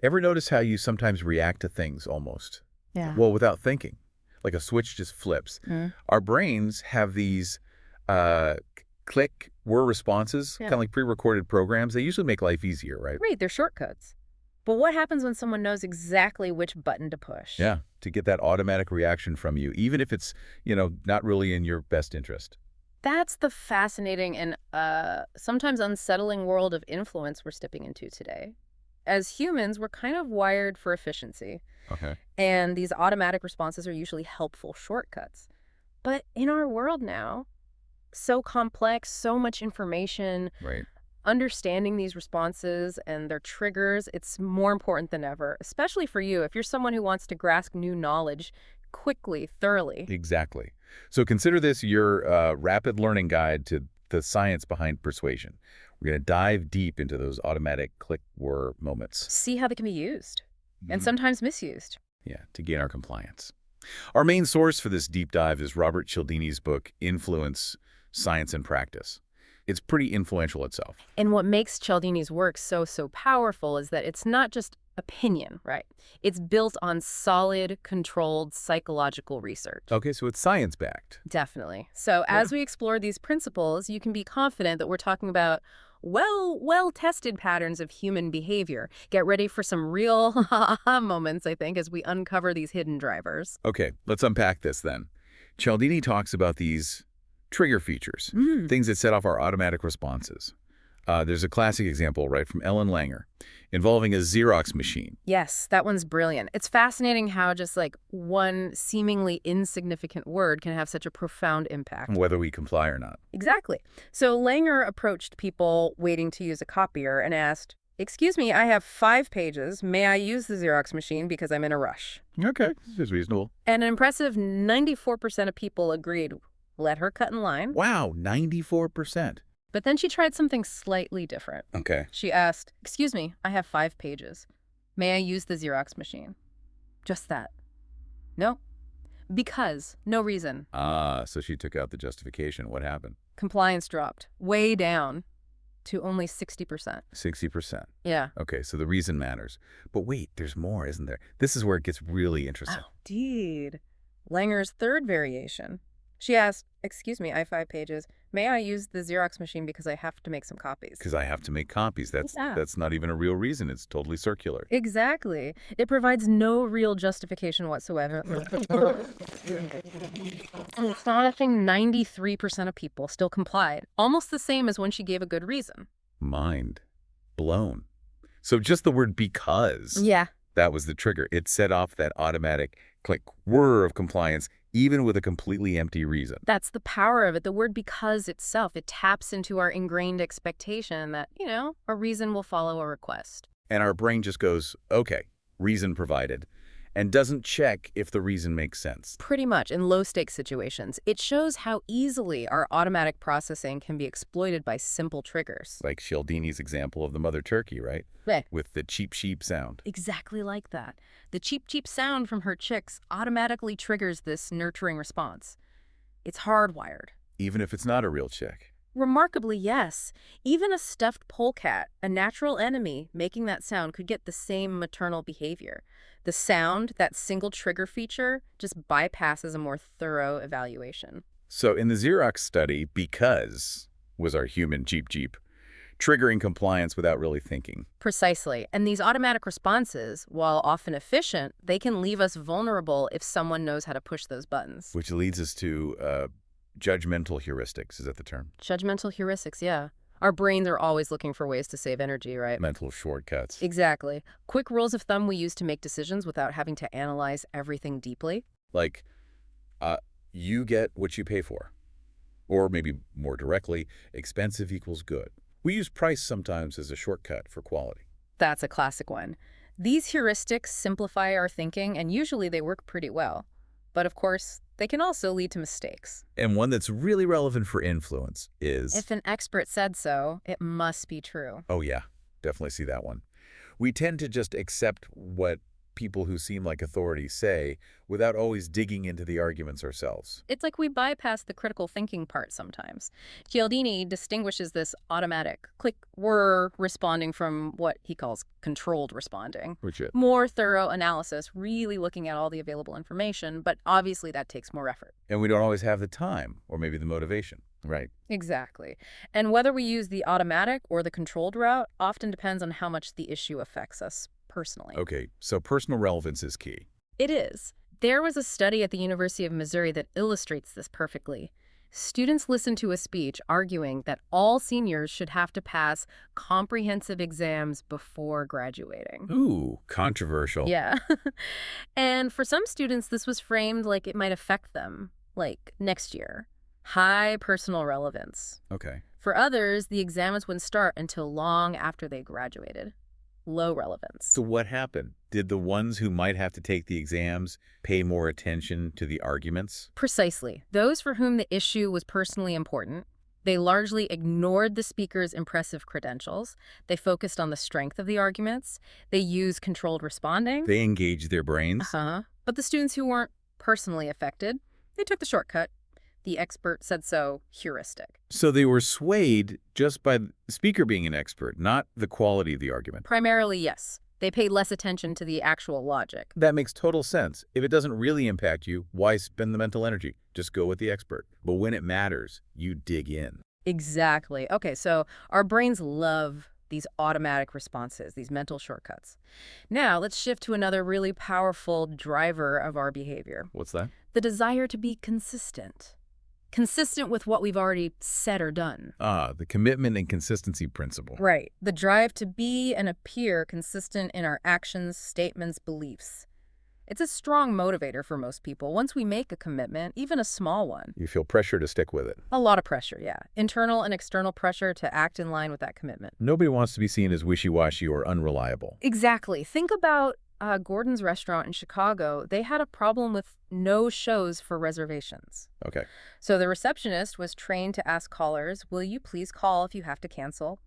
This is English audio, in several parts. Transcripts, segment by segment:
Ever notice how you sometimes react to things almost? Yeah. Well, without thinking. Like a switch just flips. Mm. Our brains have these click whir responses, kind Yeah. of like pre-recorded programs. They usually make life easier, right? Right, they're shortcuts. But what happens when someone knows exactly which button to push? Yeah, to get that automatic reaction from you, even if it's, not really in your best interest. That's the fascinating and sometimes unsettling world of influence we're stepping into today. As humans, we're kind of wired for efficiency, Okay. and these automatic responses are usually helpful shortcuts. But in our world now, so complex, so much information, Right. understanding these responses and their triggers, it's more important than ever, especially for you if you're someone who wants to grasp new knowledge quickly, thoroughly. Exactly. So consider this your rapid learning guide to the science behind persuasion. We're going to dive deep into those automatic click whir moments. See how they can be used and Mhm. sometimes misused. Yeah, to gain our compliance. Our main source for this deep dive is Robert Cialdini's book, Influence, Science and Practice. It's pretty influential itself. And what makes Cialdini's work so powerful is that it's not just opinion, right? It's built on solid, controlled psychological research. Okay, so it's science-backed. Definitely. So as we explore these principles, you can be confident that we're talking about well-tested patterns of human behavior. Get ready for some real ha-ha moments, I think, as we uncover these hidden drivers. Okay, let's unpack this then. Cialdini talks about these trigger features, things that set off our automatic responses. There's a classic example, right, from Ellen Langer, involving a Xerox machine. Yes, that one's brilliant. It's fascinating how just like one seemingly insignificant word can have such a profound impact. Whether we comply or not. Exactly. So Langer approached people waiting to use a copier and asked, "Excuse me, I have 5 pages. May I use the Xerox machine because I'm in a rush?" Okay, this is reasonable. And an impressive 94% of people agreed. Let her cut in line. Wow, 94%. But then she tried something slightly different. Okay. She asked, "Excuse me, I have 5 pages. May I use the Xerox machine?" Just that. No. Because. No reason. So she took out the justification. What happened? Compliance dropped. Way down to only 60%. 60%. Yeah. Okay, so the reason matters. But wait, there's more, isn't there? This is where it gets really interesting. Oh, indeed. Langer's third variation. She asked, "Excuse me, I have 5 pages. May I use the Xerox machine because I have to make some copies?" Because I have to make copies. Yeah. That's not even a real reason. It's totally circular. Exactly. It provides no real justification whatsoever. Astonishing 93% of people still complied, almost the same as when she gave a good reason. Mind blown. So just the word because, Yeah. that was the trigger. It set off that automatic click whir of compliance, even with a completely empty reason. That's the power of it. The word "because" itself, it taps into our ingrained expectation that, a reason will follow a request. And our brain just goes, okay, reason provided, and doesn't check if the reason makes sense. Pretty much in low-stakes situations. It shows how easily our automatic processing can be exploited by simple triggers. Like Cialdini's example of the mother turkey, right? Yeah. With the cheap sheep sound. Exactly like that. The cheep sound from her chicks automatically triggers this nurturing response. It's hardwired. Even if it's not a real chick. Remarkably, yes. Even a stuffed polecat, a natural enemy, making that sound could get the same maternal behavior. The sound, that single trigger feature, just bypasses a more thorough evaluation. So in the Xerox study, because was our human Jeep, triggering compliance without really thinking. Precisely. And these automatic responses, while often efficient, they can leave us vulnerable if someone knows how to push those buttons. Which leads us to judgmental heuristics. Is that the term? Judgmental heuristics, yeah. Our brains are always looking for ways to save energy, right? Mental shortcuts. Exactly. Quick rules of thumb we use to make decisions without having to analyze everything deeply. Like, you get what you pay for. Or maybe more directly, expensive equals good. We use price sometimes as a shortcut for quality. That's a classic one. These heuristics simplify our thinking, and usually they work pretty well. But of course, they can also lead to mistakes. And one that's really relevant for influence is... If an expert said so, it must be true. Oh yeah, definitely see that one. We tend to just accept what people who seem like authorities say without always digging into the arguments ourselves. It's like we bypass the critical thinking part sometimes. Cialdini distinguishes this automatic, click, we're responding from what he calls controlled responding. Which it. More thorough analysis, really looking at all the available information, but obviously that takes more effort. And we don't always have the time or maybe the motivation. Right. Exactly. And whether we use the automatic or the controlled route often depends on how much the issue affects us personally. Okay, so personal relevance is key. It is. There was a study at the University of Missouri that illustrates this perfectly. Students listened to a speech arguing that all seniors should have to pass comprehensive exams before graduating. Ooh, controversial. Yeah. And for some students, this was framed like it might affect them, like next year. High personal relevance. Okay. For others, the exams wouldn't start until long after they graduated. Low relevance. So what happened? Did the ones who might have to take the exams pay more attention to the arguments? Precisely. Those for whom the issue was personally important, they largely ignored the speaker's impressive credentials. They focused on the strength of the arguments. They used controlled responding. They engaged their brains? But the students who weren't personally affected, they took the shortcut. The expert said so heuristic. So they were swayed just by the speaker being an expert, not the quality of the argument. Primarily, yes. They paid less attention to the actual logic. That makes total sense. If it doesn't really impact you, why spend the mental energy? Just go with the expert. But when it matters, you dig in. Exactly. Okay, so our brains love these automatic responses, these mental shortcuts. Now, let's shift to another really powerful driver of our behavior. What's that? The desire to be consistent. Consistent with what we've already said or done. The commitment and consistency principle. Right. The drive to be and appear consistent in our actions, statements, beliefs. It's a strong motivator for most people. Once we make a commitment, even a small one. You feel pressure to stick with it. A lot of pressure, yeah. Internal and external pressure to act in line with that commitment. Nobody wants to be seen as wishy-washy or unreliable. Exactly. Think about Gordon's restaurant in Chicago. They had a problem with no shows for reservations. Okay. So the receptionist was trained to ask callers, will you please call if you have to cancel?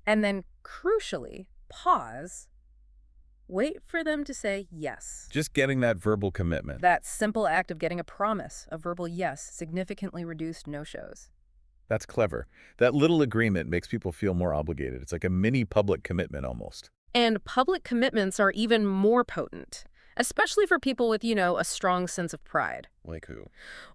And then, crucially, pause. Wait for them to say yes. Just getting that verbal commitment. That simple act of getting a promise, a verbal yes, significantly reduced no-shows. That's clever. That little agreement makes people feel more obligated. It's like a mini public commitment almost. And public commitments are even more potent, especially for people with, a strong sense of pride. Like who?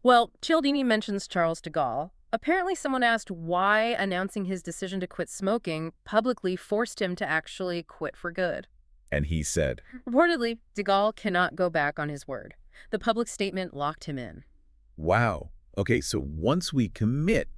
Well, Cialdini mentions Charles de Gaulle. Apparently someone asked why announcing his decision to quit smoking publicly forced him to actually quit for good. And he said, Reportedly, de Gaulle cannot go back on his word. The public statement locked him in. wow. Okay, so once we commit,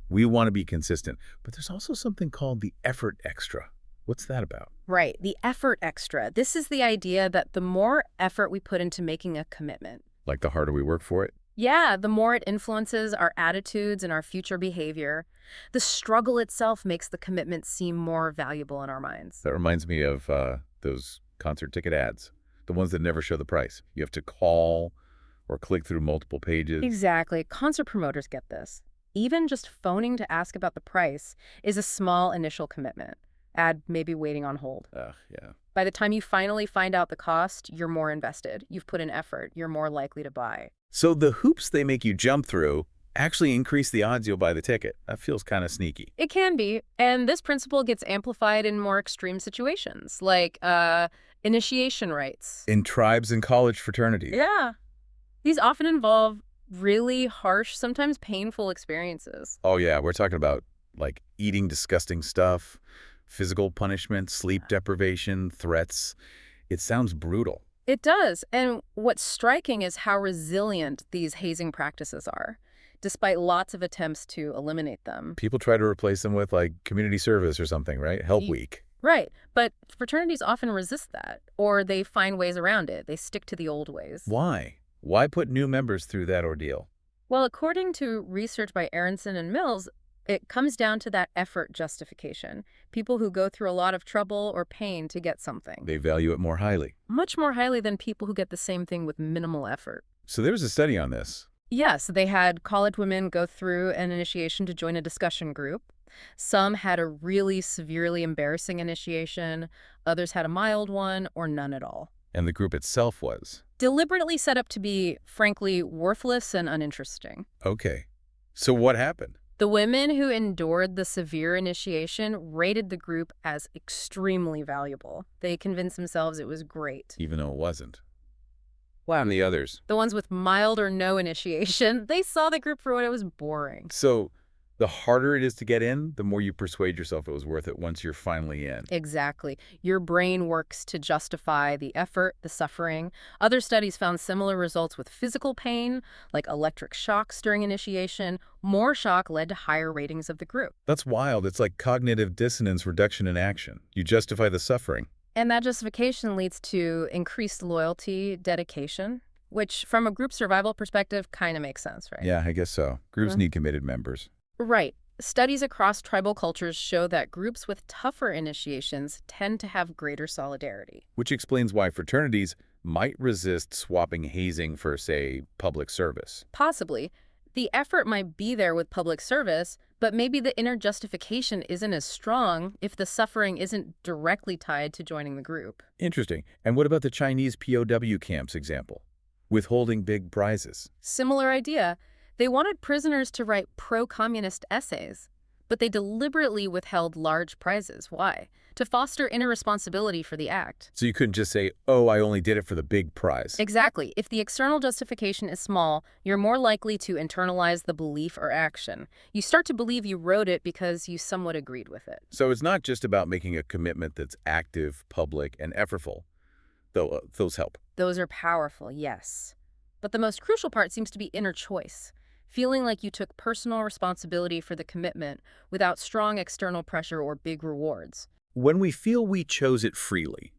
we want to be consistent. But there's also something called the effort extra. What's that about? Right, the effort extra. This is the idea that the more effort we put into making a commitment, Like the harder we work for it? yeah, the more it influences our attitudes and our future behavior. The struggle itself makes the commitment seem more valuable in our minds. That reminds me of those concert ticket ads, the ones that never show the price. You have to call or click through multiple pages. Exactly. Concert promoters get this. Even just phoning to ask about the price is a small initial commitment. Add maybe waiting on hold. Yeah. By the time you finally find out the cost, you're more invested. You've put in effort. You're more likely to buy. So the hoops they make you jump through actually increase the odds you'll buy the ticket. That feels kind of sneaky. It can be. And this principle gets amplified in more extreme situations, like initiation rites. In tribes and college fraternities. Yeah. These often involve really harsh, sometimes painful experiences. Oh, yeah. We're talking about, like, eating disgusting stuff, physical punishment, sleep deprivation, threats. It sounds brutal. It does. And what's striking is how resilient these hazing practices are, despite lots of attempts to eliminate them. People try to replace them with, like, community service or something, right? Help Week. Right. But fraternities often resist that, or they find ways around it. They stick to the old ways. Why? Why put new members through that ordeal? Well, according to research by Aronson and Mills, it comes down to that effort justification. People who go through a lot of trouble or pain to get something. They value it more highly. Much more highly than people who get the same thing with minimal effort. So there was a study on this. Yes, they had college women go through an initiation to join a discussion group. Some had a really severely embarrassing initiation. Others had a mild one or none at all. And the group itself was? Deliberately set up to be, frankly, worthless and uninteresting. Okay. So what happened? The women who endured the severe initiation rated the group as extremely valuable. They convinced themselves it was great. Even though it wasn't. Wow, and the others? The ones with mild or no initiation, they saw the group for what it was boring. So the harder it is to get in, the more you persuade yourself it was worth it once you're finally in. Exactly. Your brain works to justify the effort, the suffering. Other studies found similar results with physical pain, like electric shocks during initiation. More shock led to higher ratings of the group. That's wild. It's like cognitive dissonance reduction in action. You justify the suffering. And that justification leads to increased loyalty, dedication, which from a group survival perspective kind of makes sense, right? Yeah, I guess so. Groups need committed members. Right. Studies across tribal cultures show that groups with tougher initiations tend to have greater solidarity. Which explains why fraternities might resist swapping hazing for, say, public service. Possibly. The effort might be there with public service, but maybe the inner justification isn't as strong if the suffering isn't directly tied to joining the group. Interesting. And what about the Chinese POW camps example? Withholding big prizes. Similar idea. They wanted prisoners to write pro-communist essays, but they deliberately withheld large prizes. Why? To foster inner responsibility for the act. So you couldn't just say, oh, I only did it for the big prize. Exactly. If the external justification is small, you're more likely to internalize the belief or action. You start to believe you wrote it because you somewhat agreed with it. So it's not just about making a commitment that's active, public, and effortful, though those help. Those are powerful, yes. But the most crucial part seems to be inner choice. Feeling like you took personal responsibility for the commitment without strong external pressure or big rewards. When we feel we chose it freely,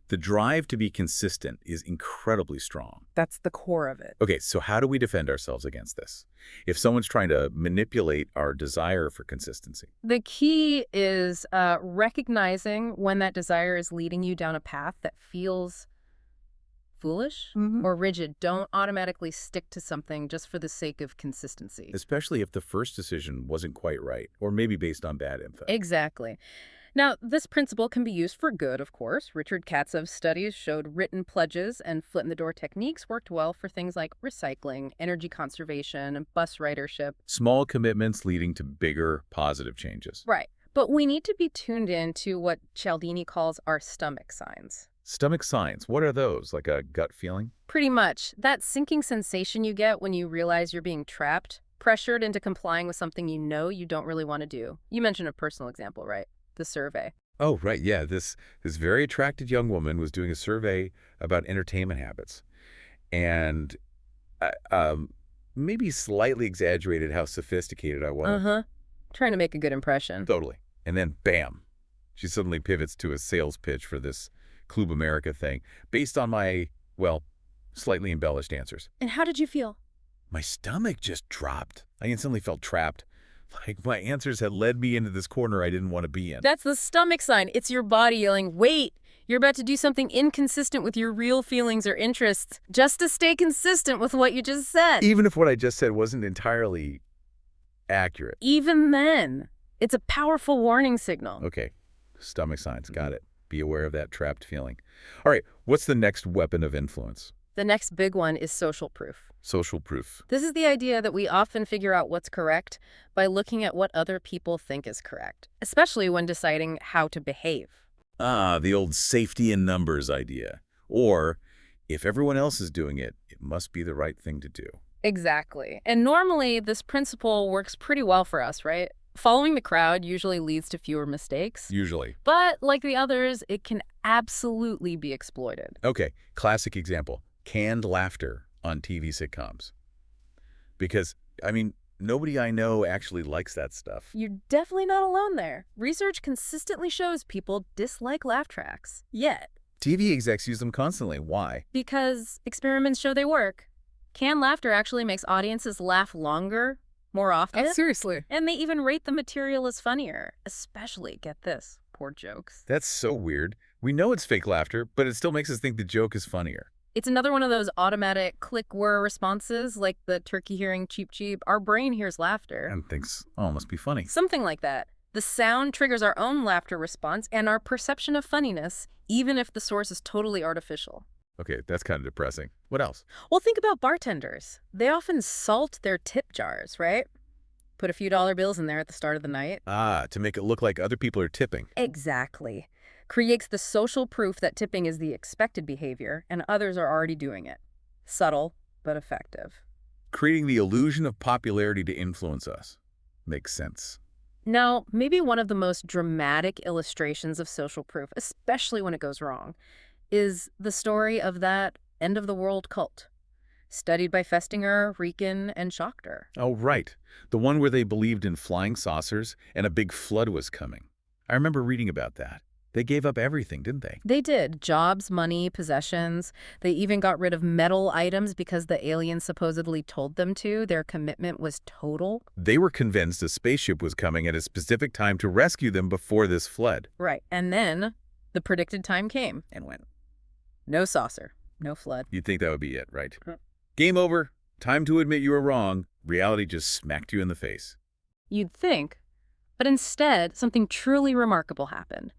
the drive to be consistent is incredibly strong. That's the core of it. Okay, so how do we defend ourselves against this? If someone's trying to manipulate our desire for consistency? The key is recognizing when that desire is leading you down a path that feels foolish or rigid. Don't automatically stick to something just for the sake of consistency. Especially if the first decision wasn't quite right, or maybe based on bad info. Exactly. Now, this principle can be used for good, of course. Richard Katzov's studies showed written pledges and foot-in-the-door techniques worked well for things like recycling, energy conservation, bus ridership. Small commitments leading to bigger, positive changes. Right. But we need to be tuned in to what Cialdini calls our stomach signs. Stomach signs, what are those? Like a gut feeling? Pretty much. That sinking sensation you get when you realize you're being trapped, pressured into complying with something you know you don't really want to do. You mentioned a personal example, right? The survey. Oh, right, yeah. This very attractive young woman was doing a survey about entertainment habits. And maybe slightly exaggerated how sophisticated I was. Trying to make a good impression. Totally. And then, bam, she suddenly pivots to a sales pitch for this Club America thing based on my, well, slightly embellished answers. And how did you feel? My stomach just dropped. I instantly felt trapped. Like my answers had led me into this corner I didn't want to be in. That's the stomach sign. It's your body yelling, wait, you're about to do something inconsistent with your real feelings or interests just to stay consistent with what you just said. Even if what I just said wasn't entirely accurate. Even then, it's a powerful warning signal. Okay, stomach signs, got it. Be aware of that trapped feeling. All right, what's the next weapon of influence? The next big one is social proof. Social proof. This is the idea that we often figure out what's correct by looking at what other people think is correct, especially when deciding how to behave. Ah, the old safety in numbers idea. Or, if everyone else is doing it, it must be the right thing to do. Exactly. And normally, this principle works pretty well for us, right? Following the crowd usually leads to fewer mistakes. Usually. But like the others, it can absolutely be exploited. Okay, classic example. Canned laughter on TV sitcoms. Because, I mean, nobody I know actually likes that stuff. You're definitely not alone there. Research consistently shows people dislike laugh tracks. Yet. TV execs use them constantly. Why? Because experiments show they work. Canned laughter actually makes audiences laugh longer, more often. Seriously. And they even rate the material as funnier. Especially, get this, poor jokes. That's so weird. We know it's fake laughter, but it still makes us think the joke is funnier. It's another one of those automatic click-whir responses, like the turkey hearing cheep cheep. Our brain hears laughter. And thinks, oh, it must be funny. Something like that. The sound triggers our own laughter response and our perception of funniness, even if the source is totally artificial. Okay, that's kind of depressing. What else? Well, think about bartenders. They often salt their tip jars, right? Put a few dollar bills in there at the start of the night. Ah, to make it look like other people are tipping. Exactly. Creates the social proof that tipping is the expected behavior and others are already doing it. Subtle, but effective. Creating the illusion of popularity to influence us. Makes sense. Now, maybe one of the most dramatic illustrations of social proof, especially when it goes wrong, is the story of that end-of-the-world cult, studied by Festinger, Riken, and Schachter. Oh, right. The one where they believed in flying saucers and a big flood was coming. I remember reading about that. They gave up everything, didn't they? They did. Jobs, money, possessions. They even got rid of metal items because the aliens supposedly told them to. Their commitment was total. They were convinced a spaceship was coming at a specific time to rescue them before this flood. Right. And then the predicted time came and went. No saucer. No flood. You'd think that would be it, right? Game over. Time to admit you were wrong. Reality just smacked you in the face. You'd think. But instead, something truly remarkable happened.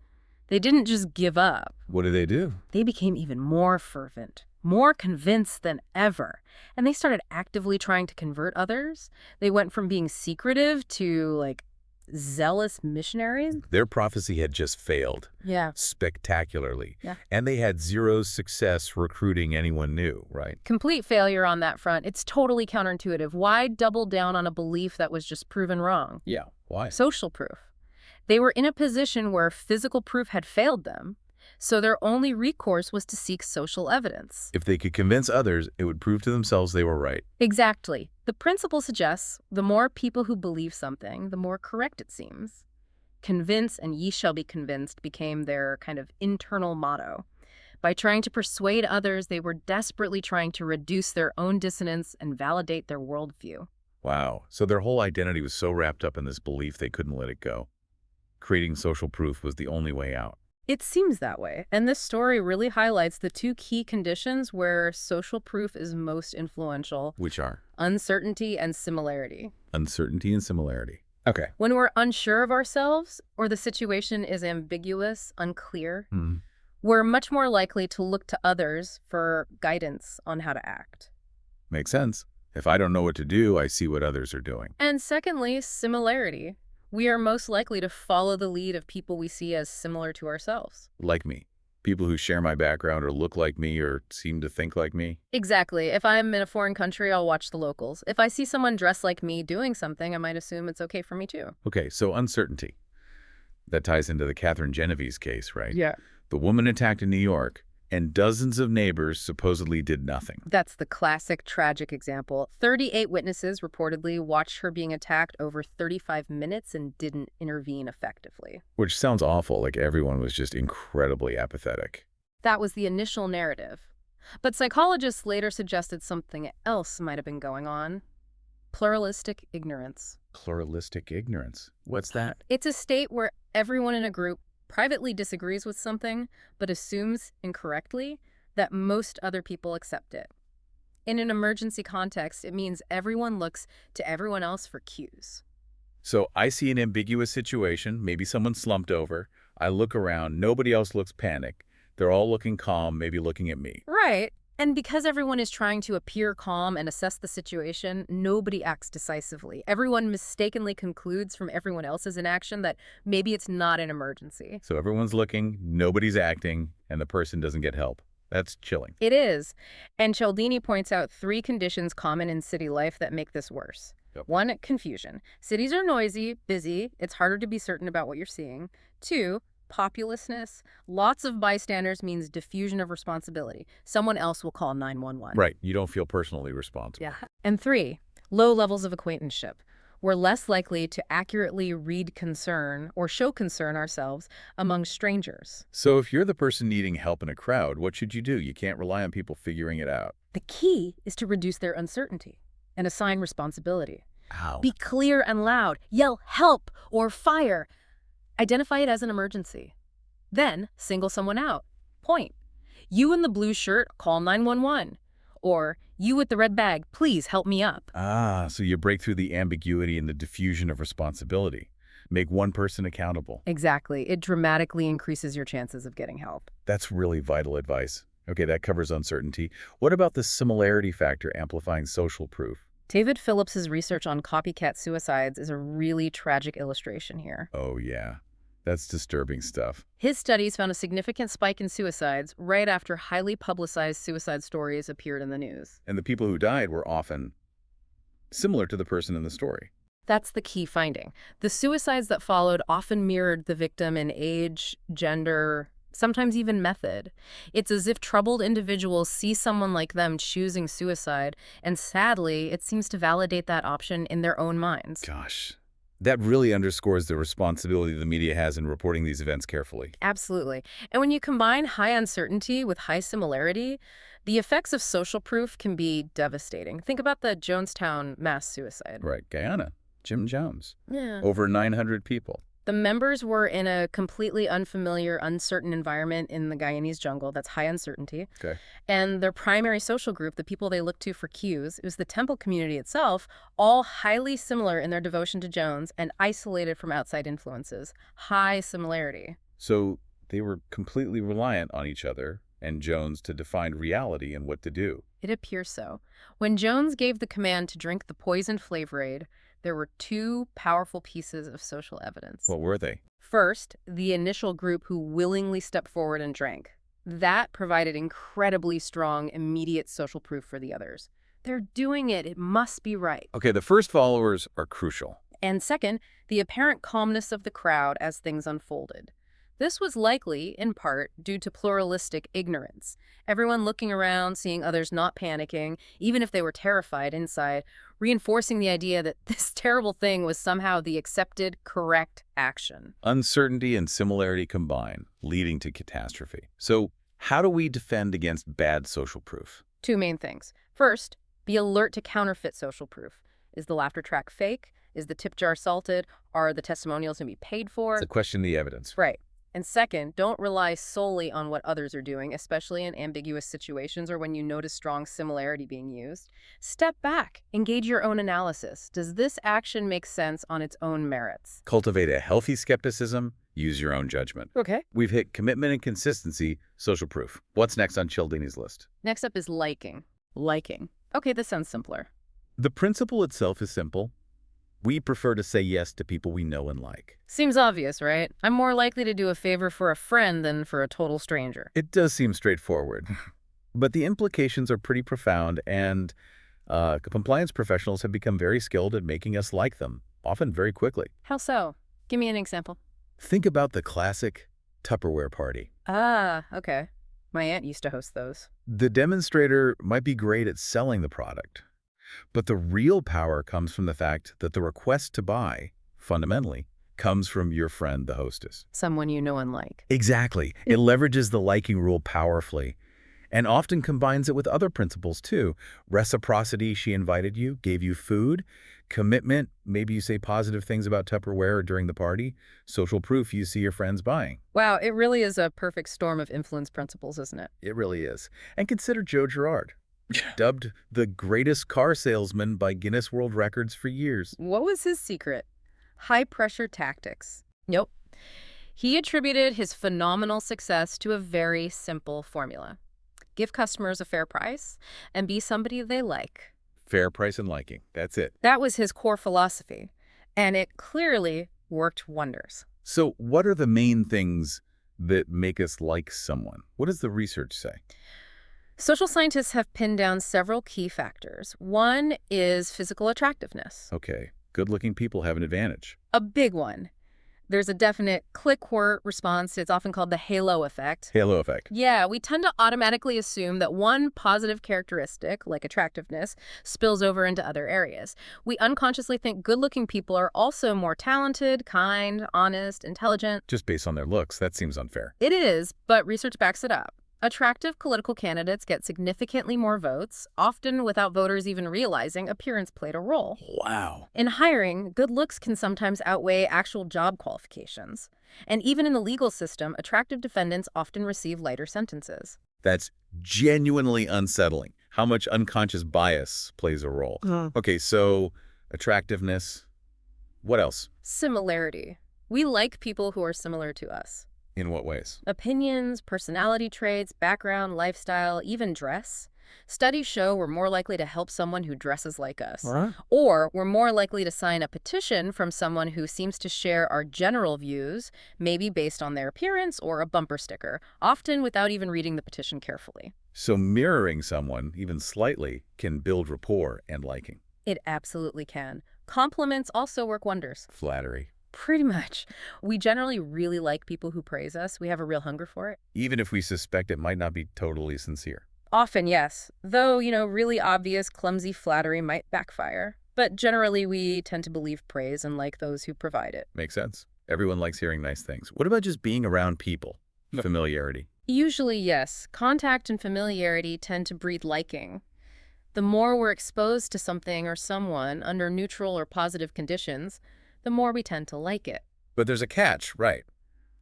They didn't just give up. What did they do? They became even more fervent, more convinced than ever. And they started actively trying to convert others. They went from being secretive to, zealous missionaries. Their prophecy had just failed. Yeah. Spectacularly. Yeah. And they had zero success recruiting anyone new, right? Complete failure on that front. It's totally counterintuitive. Why double down on a belief that was just proven wrong? Yeah. Why? Social proof. They were in a position where physical proof had failed them, so their only recourse was to seek social evidence. If they could convince others, it would prove to themselves they were right. Exactly. The principle suggests the more people who believe something, the more correct it seems. Convince and ye shall be convinced became their kind of internal motto. By trying to persuade others, they were desperately trying to reduce their own dissonance and validate their worldview. Wow. So their whole identity was so wrapped up in this belief they couldn't let it go. Creating social proof was the only way out. It seems that way, and this story really highlights the two key conditions where social proof is most influential. Which are? Uncertainty and similarity. Uncertainty and similarity. Okay. When we're unsure of ourselves, or the situation is ambiguous, unclear, we're much more likely to look to others for guidance on how to act. Makes sense. If I don't know what to do, I see what others are doing. And secondly, similarity. We are most likely to follow the lead of people we see as similar to ourselves. Like me. People who share my background or look like me or seem to think like me. Exactly. If I'm in a foreign country, I'll watch the locals. If I see someone dressed like me doing something, I might assume it's okay for me too. Okay, so uncertainty. That ties into the Catherine Genovese case, right? Yeah. The woman attacked in New York, and dozens of neighbors supposedly did nothing. That's the classic tragic example. 38 witnesses reportedly watched her being attacked over 35 minutes and didn't intervene effectively. Which sounds awful, like everyone was just incredibly apathetic. That was the initial narrative. But psychologists later suggested something else might have been going on. Pluralistic ignorance. Pluralistic ignorance. What's that? It's a state where everyone in a group privately disagrees with something, but assumes incorrectly that most other people accept it. In an emergency context, it means everyone looks to everyone else for cues. So I see an ambiguous situation, maybe someone slumped over. I look around, nobody else looks panicked. They're all looking calm, maybe looking at me. Right. And because everyone is trying to appear calm and assess the situation, nobody acts decisively. Everyone mistakenly concludes from everyone else's inaction that maybe it's not an emergency. So everyone's looking, nobody's acting, and the person doesn't get help. That's chilling. It is. And Cialdini points out 3 conditions common in city life that make this worse. Yep. 1, confusion. Cities are noisy, busy. It's harder to be certain about what you're seeing. 2, populousness. Lots of bystanders means diffusion of responsibility. Someone else will call 911. Right. You don't feel personally responsible. Yeah. And 3, low levels of acquaintanceship. We're less likely to accurately read concern or show concern ourselves among strangers. So if you're the person needing help in a crowd, what should you do? You can't rely on people figuring it out. The key is to reduce their uncertainty and assign responsibility. How? Be clear and loud. Yell help or fire. Identify it as an emergency. Then single someone out. Point. You in the blue shirt, call 911. Or you with the red bag, please help me up. Ah, so you break through the ambiguity and the diffusion of responsibility. make one person accountable. Exactly. It dramatically increases your chances of getting help. That's really vital advice. Okay, that covers uncertainty. What about the similarity factor amplifying social proof? David Phillips's research on copycat suicides is a really tragic illustration here. Oh, yeah. That's disturbing stuff. His studies found a significant spike in suicides right after highly publicized suicide stories appeared in the news. And the people who died were often similar to the person in the story. That's the key finding. The suicides that followed often mirrored the victim in age, gender, sometimes even method. It's as if troubled individuals see someone like them choosing suicide, and sadly, it seems to validate that option in their own minds. Gosh, that really underscores the responsibility the media has in reporting these events carefully. Absolutely. And when you combine high uncertainty with high similarity, the effects of social proof can be devastating. Think about the Jonestown mass suicide. Right, Guyana, Jim Jones. Yeah. Over 900 people. The members were in a completely unfamiliar, uncertain environment in the Guyanese jungle. That's high uncertainty. Okay. And their primary social group, the people they looked to for cues, it was the temple community itself, all highly similar in their devotion to Jones and isolated from outside influences. High similarity. So they were completely reliant on each other and Jones to define reality and what to do. It appears so. When Jones gave the command to drink the poisoned Flavor Aid, there were two powerful pieces of social evidence. What were they? First, the initial group who willingly stepped forward and drank. That provided incredibly strong, immediate social proof for the others. They're doing it. It must be right. Okay, the first followers are crucial. And second, the apparent calmness of the crowd as things unfolded. This was likely, in part, due to pluralistic ignorance. Everyone looking around, seeing others not panicking, even if they were terrified inside, reinforcing the idea that this terrible thing was somehow the accepted, correct action. Uncertainty and similarity combine, leading to catastrophe. So how do we defend against bad social proof? Two main things. First, be alert to counterfeit social proof. Is the laughter track fake? Is the tip jar salted? Are the testimonials to be paid for? It's a question of the evidence. Right. And second, don't rely solely on what others are doing, especially in ambiguous situations or when you notice strong similarity being used. Step back. Engage your own analysis. Does this action make sense on its own merits? Cultivate a healthy skepticism. Use your own judgment. Okay. We've hit commitment and consistency, social proof. What's next on Cialdini's list? Next up is liking. Liking. Okay, this sounds simpler. The principle itself is simple. We prefer to say yes to people we know and like. Seems obvious, right? I'm more likely to do a favor for a friend than for a total stranger. It does seem straightforward, but the implications are pretty profound, and compliance professionals have become very skilled at making us like them, often very quickly. How so? Give me an example. Think about the classic Tupperware party. Ah, okay. My aunt used to host those. The demonstrator might be great at selling the product, but the real power comes from the fact that the request to buy, fundamentally, comes from your friend, the hostess. Someone you know and like. Exactly. It leverages the liking rule powerfully and often combines it with other principles, too. Reciprocity, she invited you, gave you food. Commitment, maybe you say positive things about Tupperware during the party. Social proof, you see your friends buying. Wow, it really is a perfect storm of influence principles, isn't it? It really is. And consider Joe Girard. Dubbed the greatest car salesman by Guinness World Records for years. What was his secret? High-pressure tactics. Nope. He attributed his phenomenal success to a very simple formula. Give customers a fair price and be somebody they like. Fair price and liking. That's it. That was his core philosophy, and it clearly worked wonders. So what are the main things that make us like someone? What does the research say? Social scientists have pinned down several key factors. One is physical attractiveness. Okay, good-looking people have an advantage. A big one. There's a definite click-wort response. It's often called the halo effect. Halo effect. Yeah, we tend to automatically assume that one positive characteristic, like attractiveness, spills over into other areas. We unconsciously think good-looking people are also more talented, kind, honest, intelligent. Just based on their looks, that seems unfair. It is, but research backs it up. Attractive political candidates get significantly more votes, often without voters even realizing appearance played a role. Wow. In hiring, good looks can sometimes outweigh actual job qualifications. And even in the legal system, attractive defendants often receive lighter sentences. That's genuinely unsettling. How much unconscious bias plays a role. Okay, so attractiveness, What else? Similarity. We like people who are similar to us. In what ways? Opinions, personality traits, background, lifestyle, even dress. Studies show we're more likely to help someone who dresses like us. Right. Or we're more likely to sign a petition from someone who seems to share our general views, maybe based on their appearance or a bumper sticker, often without even reading the petition carefully. So mirroring someone, even slightly, can build rapport and liking. It absolutely can. Compliments also work wonders. Flattery. Pretty much. We generally really like people who praise us. We have a real hunger for it. Even if we suspect it might not be totally sincere. Often, yes. Though, really obvious, clumsy flattery might backfire. But generally, we tend to believe praise and like those who provide it. Makes sense. Everyone likes hearing nice things. What about just being around people? No. Familiarity. Usually, yes. Contact and familiarity tend to breed liking. The more we're exposed to something or someone under neutral or positive conditions, the more we tend to like it. But there's a catch, right?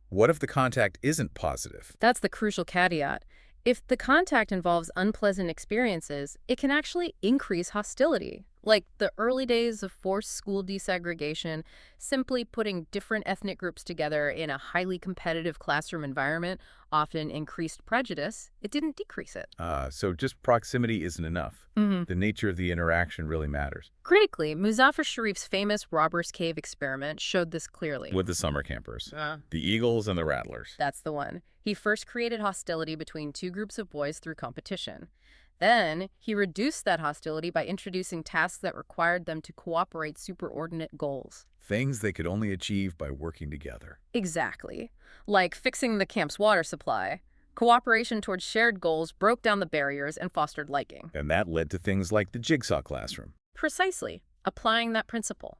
What if the contact isn't positive? That's the crucial caveat. If the contact involves unpleasant experiences, it can actually increase hostility. Like the early days of forced school desegregation, simply putting different ethnic groups together in a highly competitive classroom environment often increased prejudice. It didn't decrease it. So just proximity isn't enough. Mm-hmm. The nature of the interaction really matters. Critically, Muzaffar Sharif's famous Robbers Cave experiment showed this clearly. With the summer campers. The Eagles and the Rattlers. That's the one. He first created hostility between two groups of boys through competition. Then, he reduced that hostility by introducing tasks that required them to cooperate superordinate goals. Things they could only achieve by working together. Exactly. Like fixing the camp's water supply. Cooperation towards shared goals broke down the barriers and fostered liking. And that led to things like the jigsaw classroom. Precisely. Applying that principle.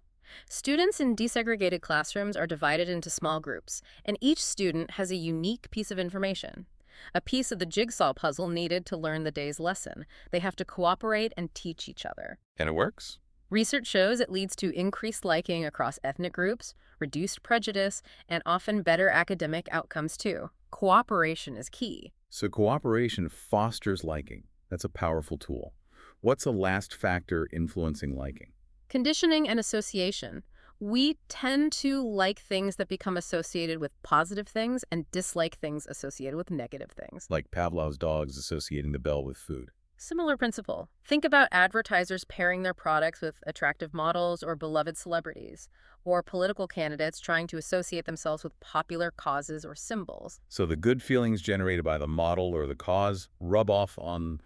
Students in desegregated classrooms are divided into small groups, and each student has a unique piece of information. A piece of the jigsaw puzzle needed to learn the day's lesson. They have to cooperate and teach each other. And it works? Research shows it leads to increased liking across ethnic groups, reduced prejudice, and often better academic outcomes too. Cooperation is key. So cooperation fosters liking. That's a powerful tool. What's a last factor influencing liking? Conditioning and association. We tend to like things that become associated with positive things and dislike things associated with negative things. Like Pavlov's dogs associating the bell with food. Similar principle. Think about advertisers pairing their products with attractive models or beloved celebrities, or political candidates trying to associate themselves with popular causes or symbols. So the good feelings generated by the model or the cause rub off on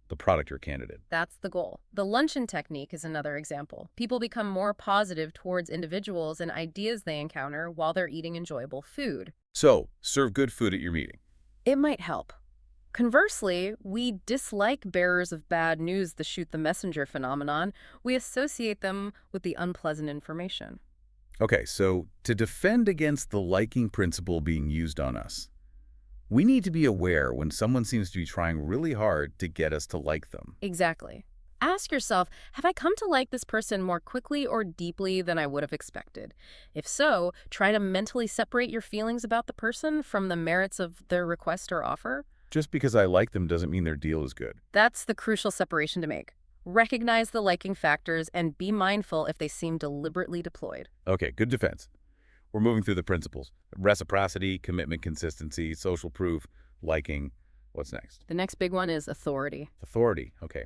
the product or candidate. That's the goal. The luncheon technique is another example. People become more positive towards individuals and ideas they encounter while they're eating enjoyable food. So, serve good food at your meeting. It might help. Conversely, we dislike bearers of bad news, the shoot the messenger phenomenon. We associate them with the unpleasant information. Okay, so to defend against the liking principle being used on us, we need to be aware when someone seems to be trying really hard to get us to like them. Exactly. Ask yourself, have I come to like this person more quickly or deeply than I would have expected? If so, try to mentally separate your feelings about the person from the merits of their request or offer. Just because I like them doesn't mean their deal is good. That's the crucial separation to make. Recognize the liking factors and be mindful if they seem deliberately deployed. Okay, good defense. We're moving through the principles. Reciprocity, commitment, consistency, social proof, liking. What's next? The next big one is authority. Authority. Okay.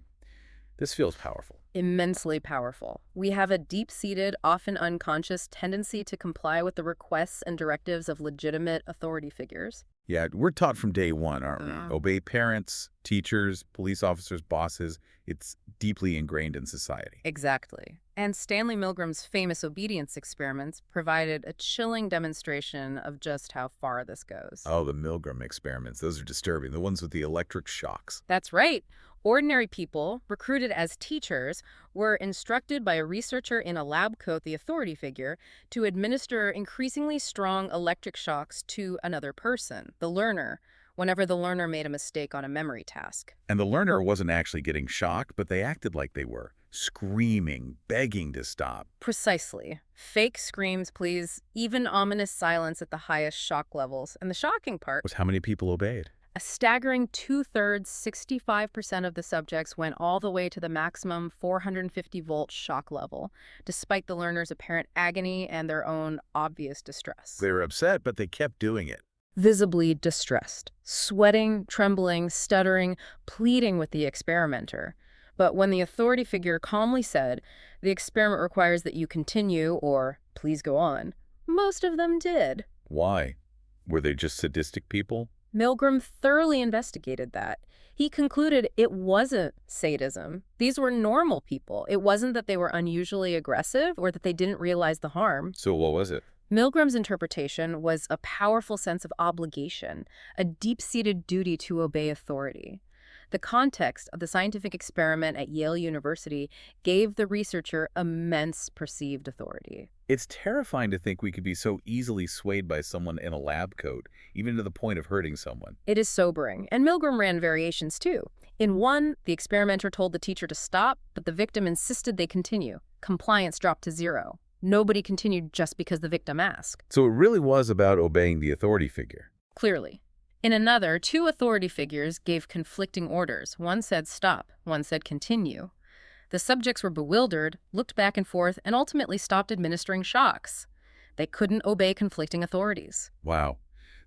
This feels powerful. Immensely powerful. We have a deep-seated, often unconscious tendency to comply with the requests and directives of legitimate authority figures. Yeah, we're taught from day one, aren't we? Yeah. Obey parents, teachers, police officers, bosses. It's deeply ingrained in society. Exactly. And Stanley Milgram's famous obedience experiments provided a chilling demonstration of just how far this goes. Oh, the Milgram experiments. Those are disturbing. The ones with the electric shocks. That's right. Ordinary people, recruited as teachers, were instructed by a researcher in a lab coat, the authority figure, to administer increasingly strong electric shocks to another person, the learner, whenever the learner made a mistake on a memory task. And the learner wasn't actually getting shocked, but they acted like they were, screaming, begging to stop. Precisely. Fake screams, please, even ominous silence at the highest shock levels. And the shocking part Was how many people obeyed? A staggering two-thirds, 65% of the subjects went all the way to the maximum 450-volt shock level, despite the learner's apparent agony and their own obvious distress. They were upset, but they kept doing it. Visibly distressed, sweating, trembling, stuttering, pleading with the experimenter. But when the authority figure calmly said, "The experiment requires that you continue," or "Please go on," most of them did. Why? Were they just sadistic people? Milgram thoroughly investigated that. He concluded it wasn't sadism. These were normal people. It wasn't that they were unusually aggressive or that they didn't realize the harm. So what was it? Milgram's interpretation was a powerful sense of obligation, a deep-seated duty to obey authority. The context of the scientific experiment at Yale University gave the researcher immense perceived authority. It's terrifying to think we could be so easily swayed by someone in a lab coat, even to the point of hurting someone. It is sobering, and Milgram ran variations too. In one, the experimenter told the teacher to stop, but the victim insisted they continue. Compliance dropped to 0. Nobody continued just because the victim asked. So it really was about obeying the authority figure. Clearly. In another, 2 authority figures gave conflicting orders. One said stop, one said continue. The subjects were bewildered, looked back and forth, and ultimately stopped administering shocks. They couldn't obey conflicting authorities. Wow.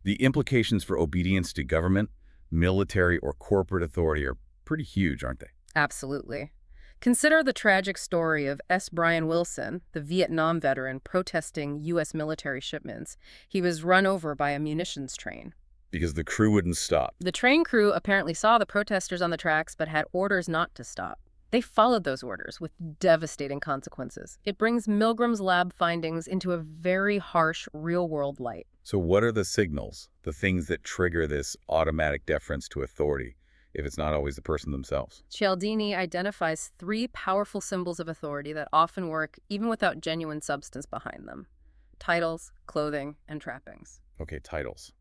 The implications for obedience to government, military, or corporate authority are pretty huge, aren't they? Absolutely. Consider the tragic story of S. Brian Wilson, the Vietnam veteran protesting U.S. military shipments. He was run over by a munitions train. Because the crew wouldn't stop. The train crew apparently saw the protesters on the tracks but had orders not to stop. They followed those orders with devastating consequences. It brings Milgram's lab findings into a very harsh, real-world light. So what are the signals, the things that trigger this automatic deference to authority, if it's not always the person themselves? Cialdini identifies 3 powerful symbols of authority that often work even without genuine substance behind them: titles, clothing, and trappings. Okay, titles.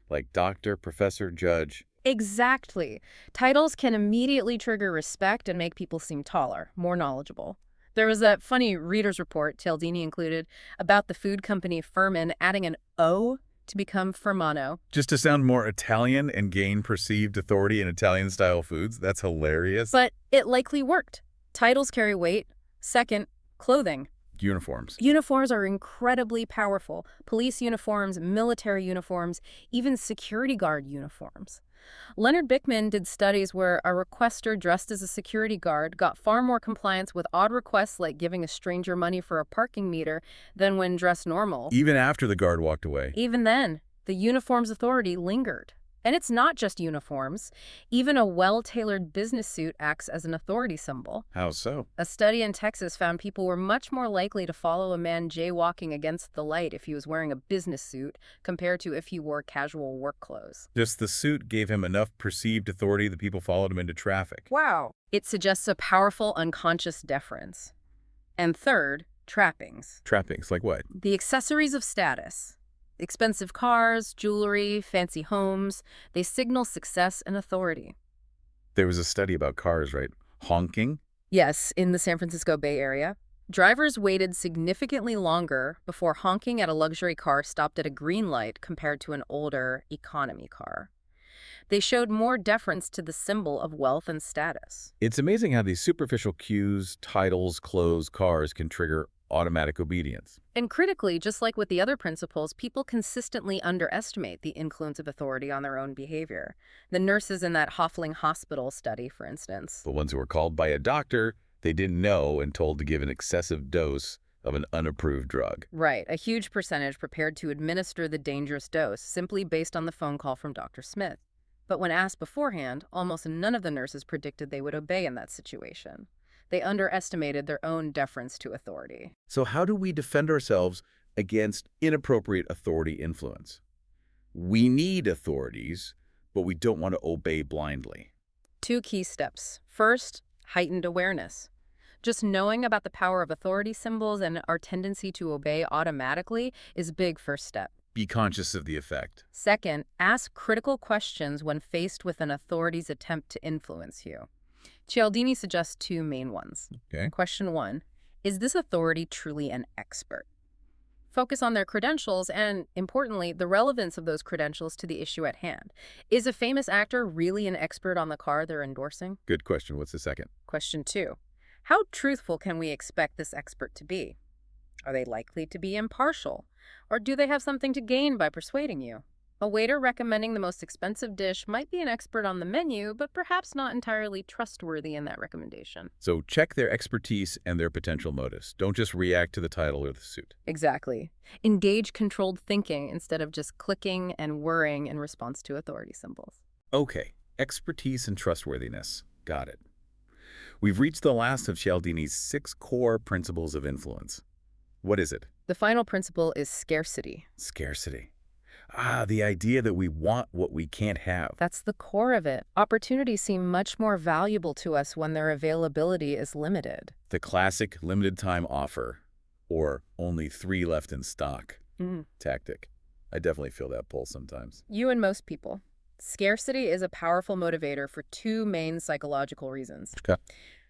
Like doctor, professor, judge. Exactly. Titles can immediately trigger respect and make people seem taller, more knowledgeable. There was that funny reader's report Cialdini included about the food company Furman adding an O to become Fermano. Just to sound more Italian and gain perceived authority in Italian-style foods? That's hilarious. But it likely worked. Titles carry weight. Second, clothing. Uniforms. Uniforms are incredibly powerful. Police uniforms, military uniforms, even security guard uniforms. Leonard Bickman did studies where a requester dressed as a security guard got far more compliance with odd requests like giving a stranger money for a parking meter than when dressed normal. Even after the guard walked away. Even then, the uniform's authority lingered. And it's not just uniforms. Even a well-tailored business suit acts as an authority symbol. How so? A study in Texas found people were much more likely to follow a man jaywalking against the light if he was wearing a business suit compared to if he wore casual work clothes. Just the suit gave him enough perceived authority that people followed him into traffic. Wow. It suggests a powerful unconscious deference. And third, trappings. Trappings, like what? The accessories of status. Expensive cars, jewelry, fancy homes, they signal success and authority. There was a study about cars, right? Honking? Yes, in the San Francisco Bay Area. Drivers waited significantly longer before honking at a luxury car stopped at a green light compared to an older economy car. They showed more deference to the symbol of wealth and status. It's amazing how these superficial cues, titles, clothes, cars can trigger automatic obedience. And critically, just like with the other principles, people consistently underestimate the influence of authority on their own behavior. The nurses in that Hoffling Hospital study, for instance. The ones who were called by a doctor they didn't know and told to give an excessive dose of an unapproved drug. Right, a huge percentage prepared to administer the dangerous dose simply based on the phone call from Dr. Smith. But when asked beforehand, almost none of the nurses predicted they would obey in that situation. They underestimated their own deference to authority. So how do we defend ourselves against inappropriate authority influence? We need authorities, but we don't want to obey blindly. 2 key steps. First, heightened awareness. Just knowing about the power of authority symbols and our tendency to obey automatically is a big first step. Be conscious of the effect. Second, ask critical questions when faced with an authority's attempt to influence you. Cialdini suggests 2 main ones. Okay. Question 1, is this authority truly an expert? Focus on their credentials and, importantly, the relevance of those credentials to the issue at hand. Is a famous actor really an expert on the car they're endorsing? Good question. What's the second? Question 2. How truthful can we expect this expert to be? Are they likely to be impartial? Or do they have something to gain by persuading you? A waiter recommending the most expensive dish might be an expert on the menu, but perhaps not entirely trustworthy in that recommendation. So check their expertise and their potential motives. Don't just react to the title or the suit. Exactly. Engage controlled thinking instead of just clicking and whirring in response to authority symbols. Okay, expertise and trustworthiness. Got it. We've reached the last of Cialdini's 6 core principles of influence. What is it? The final principle is scarcity. Scarcity. The idea that we want what we can't have. That's the core of it. Opportunities seem much more valuable to us when their availability is limited. The classic limited time offer, or only 3 left in stock tactic. I definitely feel that pull sometimes. You and most people. Scarcity is a powerful motivator for 2 main psychological reasons. Okay.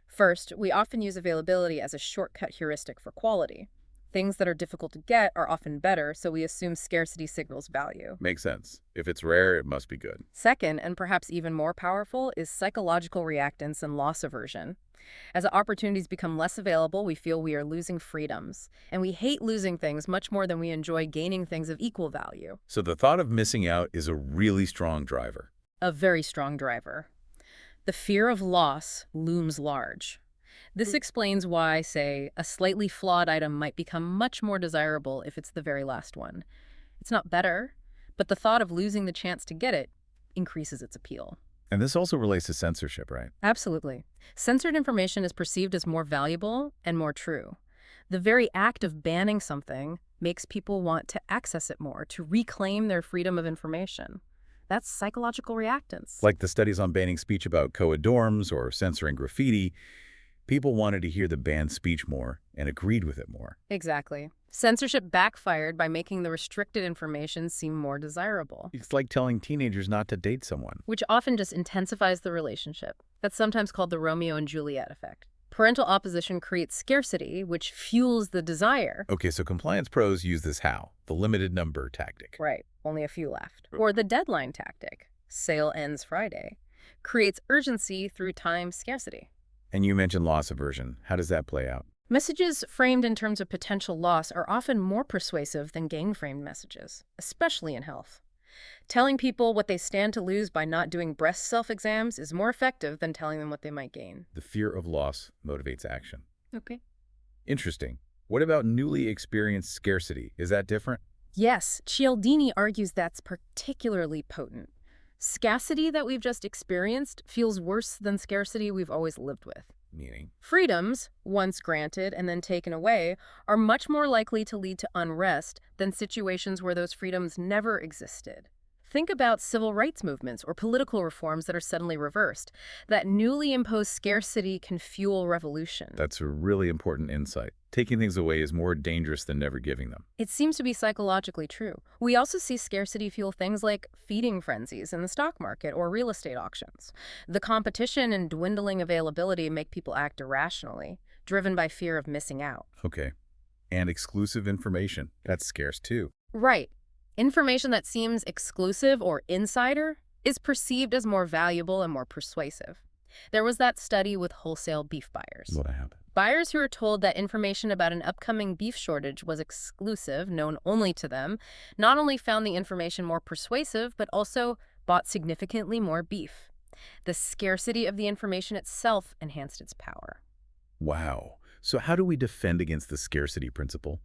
First, we often use availability as a shortcut heuristic for quality. Things that are difficult to get are often better, so we assume scarcity signals value. Makes sense. If it's rare, it must be good. Second, and perhaps even more powerful, is psychological reactance and loss aversion. As opportunities become less available, we feel we are losing freedoms. And we hate losing things much more than we enjoy gaining things of equal value. So the thought of missing out is a really strong driver. A very strong driver. The fear of loss looms large. This explains why, say, a slightly flawed item might become much more desirable if it's the very last one. It's not better, but the thought of losing the chance to get it increases its appeal. And this also relates to censorship, right? Absolutely. Censored information is perceived as more valuable and more true. The very act of banning something makes people want to access it more, to reclaim their freedom of information. That's psychological reactance. Like the studies on banning speech about co-ed dorms or censoring graffiti. People wanted to hear the banned speech more and agreed with it more. Exactly. Censorship backfired by making the restricted information seem more desirable. It's like telling teenagers not to date someone. Which often just intensifies the relationship. That's sometimes called the Romeo and Juliet effect. Parental opposition creates scarcity, which fuels the desire. Okay, so compliance pros use this how? The limited number tactic. Right, only a few left. Or the deadline tactic. Sale ends Friday. Creates urgency through time scarcity. And you mentioned loss aversion. How does that play out? Messages framed in terms of potential loss are often more persuasive than gain-framed messages, especially in health. Telling people what they stand to lose by not doing breast self-exams is more effective than telling them what they might gain. The fear of loss motivates action. Okay. Interesting. What about newly experienced scarcity? Is that different? Yes, Cialdini argues that's particularly potent. Scarcity that we've just experienced feels worse than scarcity we've always lived with. Meaning? Freedoms, once granted and then taken away, are much more likely to lead to unrest than situations where those freedoms never existed. Think about civil rights movements or political reforms that are suddenly reversed. That newly imposed scarcity can fuel revolution. That's a really important insight. Taking things away is more dangerous than never giving them. It seems to be psychologically true. We also see scarcity fuel things like feeding frenzies in the stock market or real estate auctions. The competition and dwindling availability make people act irrationally, driven by fear of missing out. Okay. And exclusive information. That's scarce too. Right. Information that seems exclusive or insider is perceived as more valuable and more persuasive. There was that study with wholesale beef buyers. What happened? Buyers who were told that information about an upcoming beef shortage was exclusive, known only to them, not only found the information more persuasive, but also bought significantly more beef. The scarcity of the information itself enhanced its power. Wow. So how do we defend against the scarcity principle?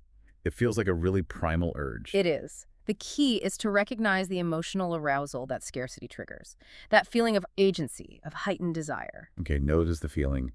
It feels like a really primal urge. It is. The key is to recognize the emotional arousal that scarcity triggers, that feeling of agency, of heightened desire. Okay, notice the feeling.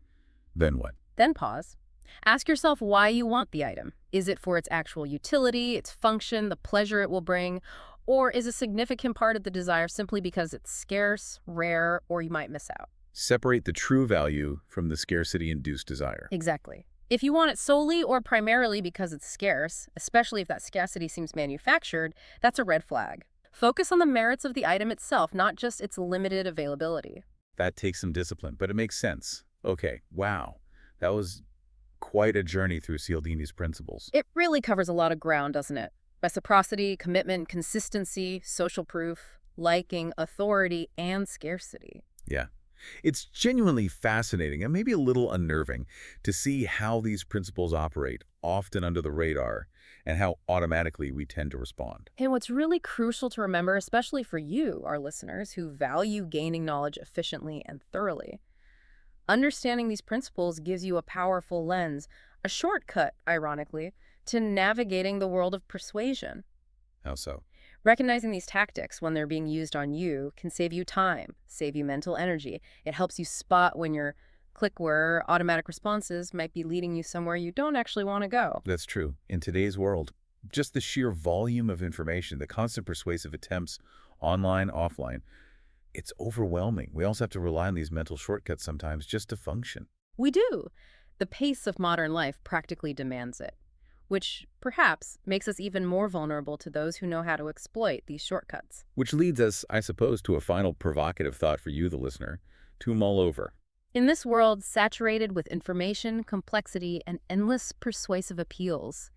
Then what? Then pause. Ask yourself why you want the item. Is it for its actual utility, its function, the pleasure it will bring, or is a significant part of the desire simply because it's scarce, rare, or you might miss out? Separate the true value from the scarcity-induced desire. Exactly. If you want it solely or primarily because it's scarce, especially if that scarcity seems manufactured, that's a red flag. Focus on the merits of the item itself, not just its limited availability. That takes some discipline, but it makes sense. Okay, wow. That was Quite a journey through Cialdini's principles. It really covers a lot of ground, doesn't it? Reciprocity, commitment, consistency, social proof, liking, authority, and scarcity. Yeah. It's genuinely fascinating and maybe a little unnerving to see how these principles operate, often under the radar, and how automatically we tend to respond. And what's really crucial to remember, especially for you, our listeners, who value gaining knowledge efficiently and thoroughly, understanding these principles gives you a powerful lens, a shortcut, ironically, to navigating the world of persuasion. How so? Recognizing these tactics when they're being used on you can save you time, save you mental energy. It helps you spot when your click-where automatic responses might be leading you somewhere you don't actually want to go. That's true. In today's world, just the sheer volume of information, the constant persuasive attempts, online, offline, it's overwhelming. We also have to rely on these mental shortcuts sometimes just to function. We do. The pace of modern life practically demands it, which perhaps makes us even more vulnerable to those who know how to exploit these shortcuts. Which leads us, I suppose, to a final provocative thought for you, the listener, to mull over. In this world saturated with information, complexity, and endless persuasive appeals,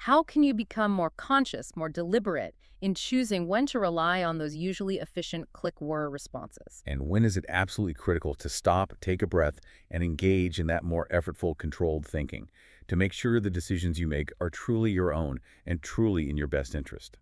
how can you become more conscious, more deliberate in choosing when to rely on those usually efficient click-where responses? And when is it absolutely critical to stop, take a breath, and engage in that more effortful, controlled thinking to make sure the decisions you make are truly your own and truly in your best interest?